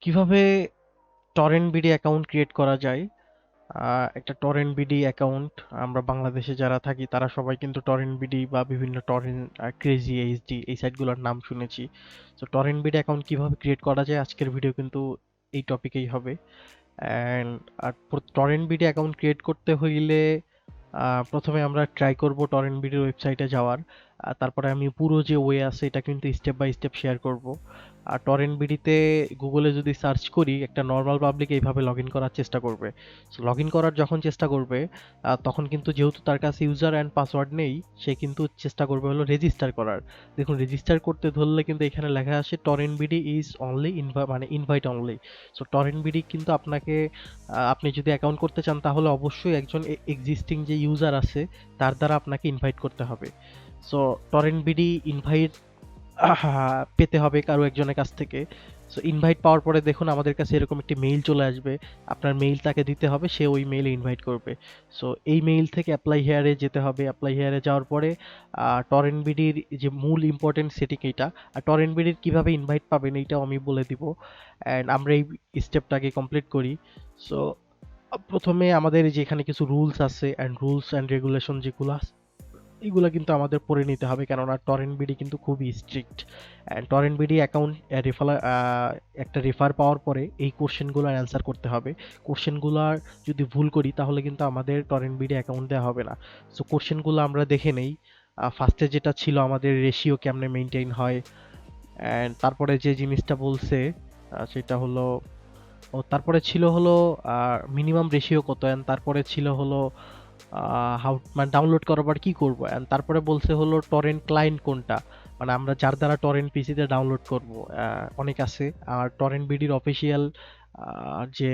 কিভাবে torrent BD account create করা যায়। একটা টরেন্ট বিডি অ্যাকাউন্ট, আমরা বাংলাদেশে যারা থাকি তারা সবাই কিন্তু টরেন্ট বিডি বা বিভিন্ন টরেন্ট, ক্রেজি এইচডি এই সাইটগুলোর নাম শুনেছি। তো টরেন্ট বিডি অ্যাকাউন্ট কিভাবে ক্রিয়েট করা যায়, আজকের ভিডিও কিন্তু এই টপিকেই হবে। অ্যান্ড আর টরেন্ট বিডি অ্যাকাউন্ট ক্রিয়েট করতে হইলে প্রথমে আমরা ট্রাই করব টরেন্ট বিডির ওয়েবসাইটে যাওয়ার। তারপরে আমি পুরো যে ওয়ে আছে এটা কিন্তু স্টেপ বাই স্টেপ শেয়ার করব। আর টরেন্ট বিডিতে গুগলে যদি সার্চ করি, একটা নর্মাল পাবলিক এইভাবে লগ ইন করার চেষ্টা করবে। লগ ইন করার যখন চেষ্টা করবে, তখন কিন্তু যেহেতু তার কাছে ইউজার অ্যান্ড পাসওয়ার্ড নেই, সে কিন্তু চেষ্টা করবে হলো রেজিস্টার করার। দেখুন, রেজিস্টার করতে ধরলে কিন্তু এখানে লেখা আসে টরেন্ট বিডি ইজ অনলি মানে invite only. So torrent BD কিন্তু আপনাকে, আপনি যদি অ্যাকাউন্ট করতে চান তাহলে অবশ্যই একজন এক্সিস্টিং যে ইউজার আছে তার দ্বারা আপনাকে ইনভাইট করতে হবে। সো টরেন্ট বিডি ইনভাইট পেতে হবে কারো একজনের কাছ থেকে। সো ইনভাইট পাওয়ার পরে দেখুন আমাদের কাছে এরকম একটি মেইল চলে আসবে। আপনার মেইল তাকে দিতে হবে, সে ওই মেইলে ইনভাইট করবে। সো এই মেইল থেকে অ্যাপ্লাই হেয়ারে যেতে হবে। অ্যাপ্লাই হেয়ারে যাওয়ার পরে টরেন্ট বিডির যে মূল ইম্পর্টেন্ট সেটিং এইটা, আর টরেন্ট বিডির কীভাবে ইনভাইট পাবেন এইটাও আমি বলে দিব। অ্যান্ড আমরা এই স্টেপটাকে কমপ্লিট করি। সো প্রথমে আমাদের যে এখানে কিছু রুলস আছে অ্যান্ড রুলস অ্যান্ড রেগুলেশন যেগুলো আছে এগুলো কিন্তু আমাদের পড়ে নিতে হবে, কেননা টরেন্ট বিডি কিন্তু খুবই strict. And torrent BD account একটা রেফার পাওয়ার পরে এই কোশ্চেনগুলো অ্যান্সার করতে হবে। কোশ্চেনগুলো যদি ভুল করি তাহলে কিন্তু আমাদের টরেন্ট বিডি অ্যাকাউন্ট দেওয়া হবে না। সো কোশ্চেনগুলো আমরা দেখে নেই। ফার্স্টে যেটা ছিল আমাদের রেশিও কেমনে মেনটেন হয়, অ্যান্ড তারপরে যে জিনিসটা বলছে সেটা হলো, ও তারপরে ছিল হলো মিনিমাম রেশিও কত, অ্যান্ড তারপরে ছিল হলো হাউ মানে ডাউনলোড করার পর কি করব, অ্যান্ড তারপরে বলছে হলো টরেন্ট ক্লায়েন্ট কোনটা, মানে আমরা যার দ্বারা টরেন্ট পিসিতে ডাউনলোড করব। অনেক আছে। আর টরেন্ট বিডির অফিসিয়াল যে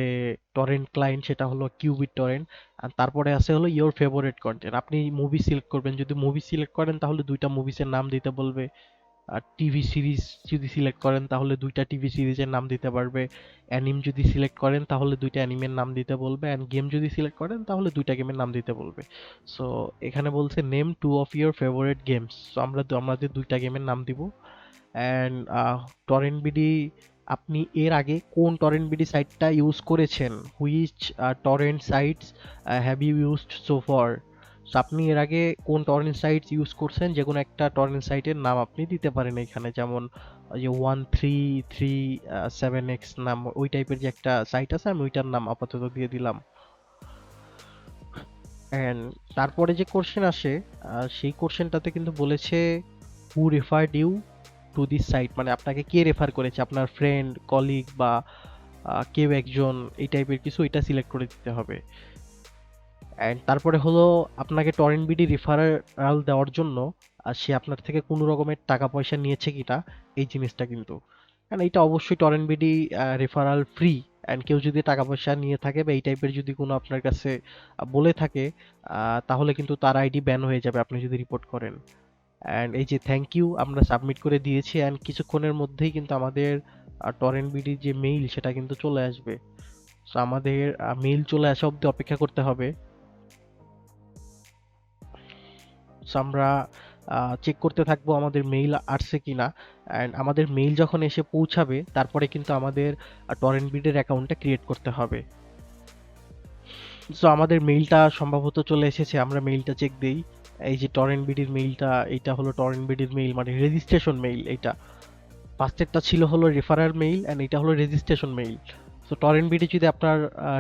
টরেন্ট ক্লায়েন্ট সেটা হলো কিউবিট টরেন্ট। আর তারপরে আছে হলো ইওর ফেভারিট কন্টেন্ট, আপনি মুভি সিলেক্ট করবেন, যদি মুভি সিলেক্ট করেন তাহলে দুইটা মুভিসের নাম দিতে বলবে। আর টিভি সিরিজ যদি সিলেক্ট করেন তাহলে দুইটা টিভি সিরিজের নাম দিতে পারবে। অ্যানিম যদি সিলেক্ট করেন তাহলে দুইটা অ্যানিমের নাম দিতে বলবে, অ্যান্ড গেম যদি সিলেক্ট করেন তাহলে দুইটা গেমের নাম দিতে বলবে। সো এখানে বলছে name two of your favourite games, so আমরা আমাদের দুইটা গেমের নাম দিব। অ্যান্ড টরেন্ট বিডি, আপনি এর আগে কোন টরেন্ট বিডি সাইটটা ইউজ করেছেন, which torrent sites have you used so far. So আপনি এর আগে কোন টরেন্ট সাইটস ইউজ করছেন, যে কোনো একটা টরেন্ট সাইটের নাম আপনি দিতে পারেন এখানে, যেমন ওই যে 1337x নাম, ওই টাইপের যে একটা সাইট আছে আমি ওইটার নাম আপাতত দিয়ে দিলাম। অ্যান্ড তারপরে যে কোশ্চেন আসে, সেই কোশ্চেনটাতে কিন্তু বলেছে who referred you to this site, মানে আপনাকে কে রেফার করেছে, আপনার ফ্রেন্ড, কলিগ বা কেউ একজন, এই টাইপের কিছু, এটা সিলেক্ট করে দিতে হবে। অ্যান্ড তারপরে হলো আপনাকে টরেন্ট বিডি রেফারেল দেওয়ার জন্য সে আপনার থেকে কোনো রকমের টাকা পয়সা নিয়েছে কিনা, এই জিনিসটা কিন্তু, কারণ এটা অবশ্যই torrent BD referral free. And কেউ যদি টাকা পয়সা নিয়ে থাকে বা এই টাইপের যদি কোনো আপনার কাছে বলে থাকে, তাহলে কিন্তু তার আইডি ব্যান হয়ে যাবে আপনি যদি রিপোর্ট করেন। অ্যান্ড এই যে থ্যাংক ইউ আমরা সাবমিট করে দিয়েছি, অ্যান্ড কিছুক্ষণের মধ্যেই কিন্তু আমাদের টরেন্ট বিডির যে মেইল সেটা কিন্তু চলে আসবে। সো আমাদের মেইল চলে আসা অবধি অপেক্ষা করতে হবে। সো আমরা চেক করতে থাকবো আমাদের মেইল আসছে কিনা। অ্যান্ড আমাদের মেইল যখন এসে পৌঁছাবে তারপরে কিন্তু আমাদের টরেন্ট বিডের অ্যাকাউন্টটা ক্রিয়েট করতে হবে। সো আমাদের মেইলটা সম্ভবত চলে এসেছে, আমরা মেইলটা চেক দেই। এই যে টরেন্ট বিডির মেইলটা, এইটা হলো টরেন্ট বিডির মেইল, মানে রেজিস্ট্রেশন মেইল। এইটা ফার্স্টেরটা ছিল হলো রেফারাল মেইল, অ্যান্ড এটা হলো registration mail. So torrent BD যদি আপনার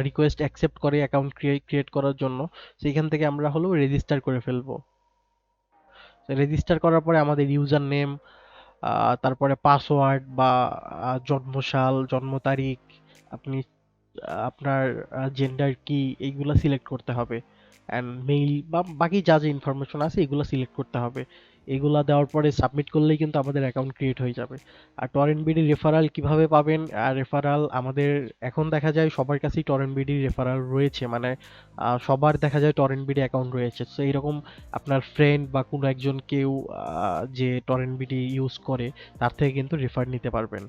রিকোয়েস্ট অ্যাকসেপ্ট করে অ্যাকাউন্ট ক্রিয়েট করার জন্য, সেইখান থেকে আমরা হলো রেজিস্টার করে ফেলবো। রেজিস্টার করার পরে আমাদের ইউজার নেম, তারপরে পাসওয়ার্ড বা জন্মসাল, জন্ম তারিখ, আপনি আপনার জেন্ডার কি, এইগুলা সিলেক্ট করতে হবে। অ্যান্ড মেইল বা বাকি যা যা ইনফরমেশন আছে এগুলো সিলেক্ট করতে হবে। এগুলা দেওয়ার পরে সাবমিট করলেই কিন্তু আমাদের অ্যাকাউন্ট ক্রিয়েট হয়ে যাবে। আর টরেন্ট বিডি রেফারাল কিভাবে পাবেন, আর রেফারাল আমাদের এখন দেখা যায় সবার কাছেই টরেন্ট বিডি রেফারাল রয়েছে, মানে সবার দেখা যায় টরেন্ট বিডি অ্যাকাউন্ট রয়েছে। সো এইরকম আপনার ফ্রেন্ড বা কোনো একজন কেউ যে টরেন্ট বিডি ইউজ করে তার থেকে কিন্তু রেফার নিতে পারবেন।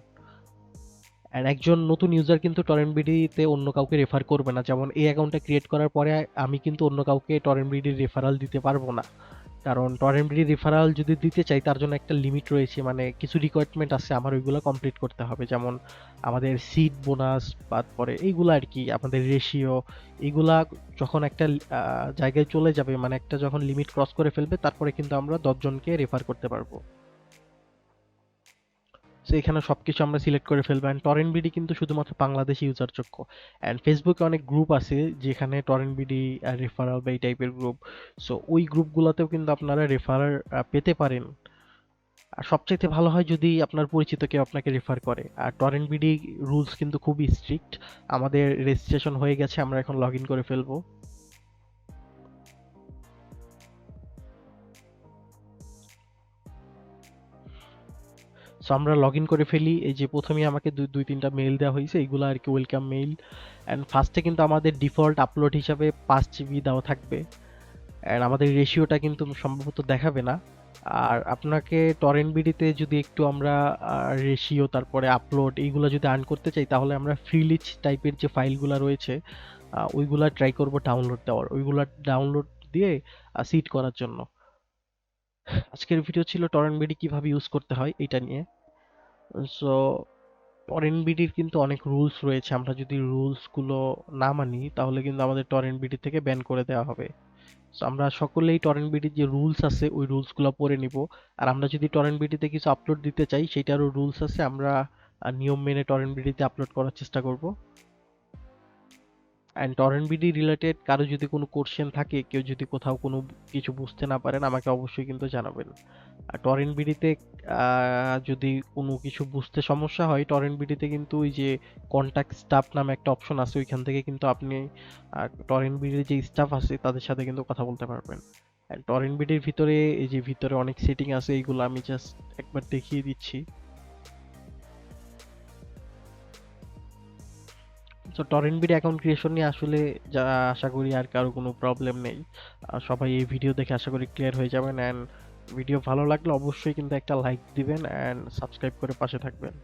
আর একজন নতুন ইউজার কিন্তু টরেন্ট বিডিতে অন্য কাউকে রেফার করবে না, যেমন এই অ্যাকাউন্টটা ক্রিয়েট করার পরে আমি কিন্তু অন্য কাউকে টরেন্ট বিডির রেফারাল দিতে পারবো না। কারণ টরেন্ট বিডি রেফারাল যদি দিতে চাই তার জন্য একটা লিমিট রয়েছে, মানে কিছু রিকোয়ারমেন্ট আছে আমার ওইগুলো কমপ্লিট করতে হবে, যেমন আমাদের সিট বোনাস, তারপরে এইগুলো আর কি, আমাদের রেশিও, এইগুলা যখন একটা জায়গায় চলে যাবে, মানে একটা যখন লিমিট ক্রস করে ফেলবে, তারপরে কিন্তু আমরা 10 জনকে রেফার করতে পারবো। সো এখানে সবকিছু আমরা সিলেক্ট করে ফেলবো। অ্যান্ড টরেন্ট বিডি কিন্তু শুধুমাত্র বাংলাদেশি ইউজার যোগ্য। অ্যান্ড ফেসবুকে অনেক গ্রুপ আছে যেখানে টরেন্ট বিডি রেফারাল বা এই টাইপের গ্রুপ, সো ওই গ্রুপগুলোতেও কিন্তু আপনারা রেফারার পেতে পারেন। আর সবচাইতে ভালো হয় যদি আপনার পরিচিত কেউ আপনাকে রেফার করে। আর টরেন্ট বিডি রুলস কিন্তু খুবই স্ট্রিক্ট। আমাদের রেজিস্ট্রেশন হয়ে গেছে, আমরা এখন লগ ইন করে ফেলবো। সো আমরা লগ ইন করে ফেলি। এই যে প্রথমেই আমাকে দুই তিনটা মেইল দেওয়া হয়েছে, এইগুলো আর কি ওয়েলকাম মেইল। অ্যান্ড ফার্স্টে কিন্তু আমাদের ডিফল্ট আপলোড হিসাবে 5 GB দেওয়া থাকবে। অ্যান্ড আমাদের রেশিওটা কিন্তু সম্ভবত দেখাবে না। আর আপনাকে টরেন্ট বিডিতে যদি একটু আমরা রেশিও, তারপরে আপলোড, এইগুলো যদি আর্ন করতে চাই, তাহলে আমরা ফ্রিলিচ টাইপের যে ফাইলগুলো রয়েছে ওইগুলা ট্রাই করব ডাউনলোড দেওয়ার, ওইগুলা ডাউনলোড দিয়ে সিড করার জন্য। আজকের ভিডিও ছিল টরেন্ট বিডি কিভাবে ইউজ করতে হয় এটা নিয়ে। সো টরেন্ট বিডির কিন্তু অনেক রুলস রয়েছে, আমরা যদি রুলসগুলো না মানি তাহলে কিন্তু আমাদের টরেন্ট বিডি থেকে ব্যান করে দেওয়া হবে। সো আমরা সকলেই টরেন্ট বিডির যে রুলস আছে ওই রুলসগুলো পড়ে নিব। আর আমরা যদি টরেন্ট বিডিতে কিছু আপলোড দিতে চাই সেটারও রুলস আছে, আমরা নিয়ম মেনে টরেন্ট বিডিতে আপলোড করার চেষ্টা করব। অ্যান্ড টরেন্ট বিডি রিলেটেড কারো যদি কোনো কোশ্চেন থাকে, কেউ যদি কোথাও কোনো কিছু বুঝতে না পারেন, আমাকে অবশ্যই কিন্তু জানাবেন। আর টরেন্ট বিডিতে যদি কোনো কিছু বুঝতে সমস্যা হয়, টরেন্ট বিডিতে কিন্তু ওই যে কন্ট্যাক্ট স্টাফ নামে একটা অপশন আছে, ওইখান থেকে কিন্তু আপনি টরেন্ট বিডির যে স্টাফ আছে তাদের সাথে কিন্তু কথা বলতে পারবেন। অ্যান্ড টরেন্ট বিডির ভিতরে এই যে ভিতরে অনেক সেটিং আছে, এইগুলো আমি জাস্ট একবার দেখিয়ে দিচ্ছি। So torrent BD account creation নিয়ে আসলে যা আশা করি আর কারো কোনো প্রবলেম নেই। সবাই এই ভিডিও দেখে আশা করি ক্লিয়ার হয়ে যাবেন। অ্যান্ড ভিডিও ভালো লাগলে অবশ্যই কিন্তু একটা লাইক দিবেন অ্যান্ড সাবস্ক্রাইব করে পাশে থাকবেন।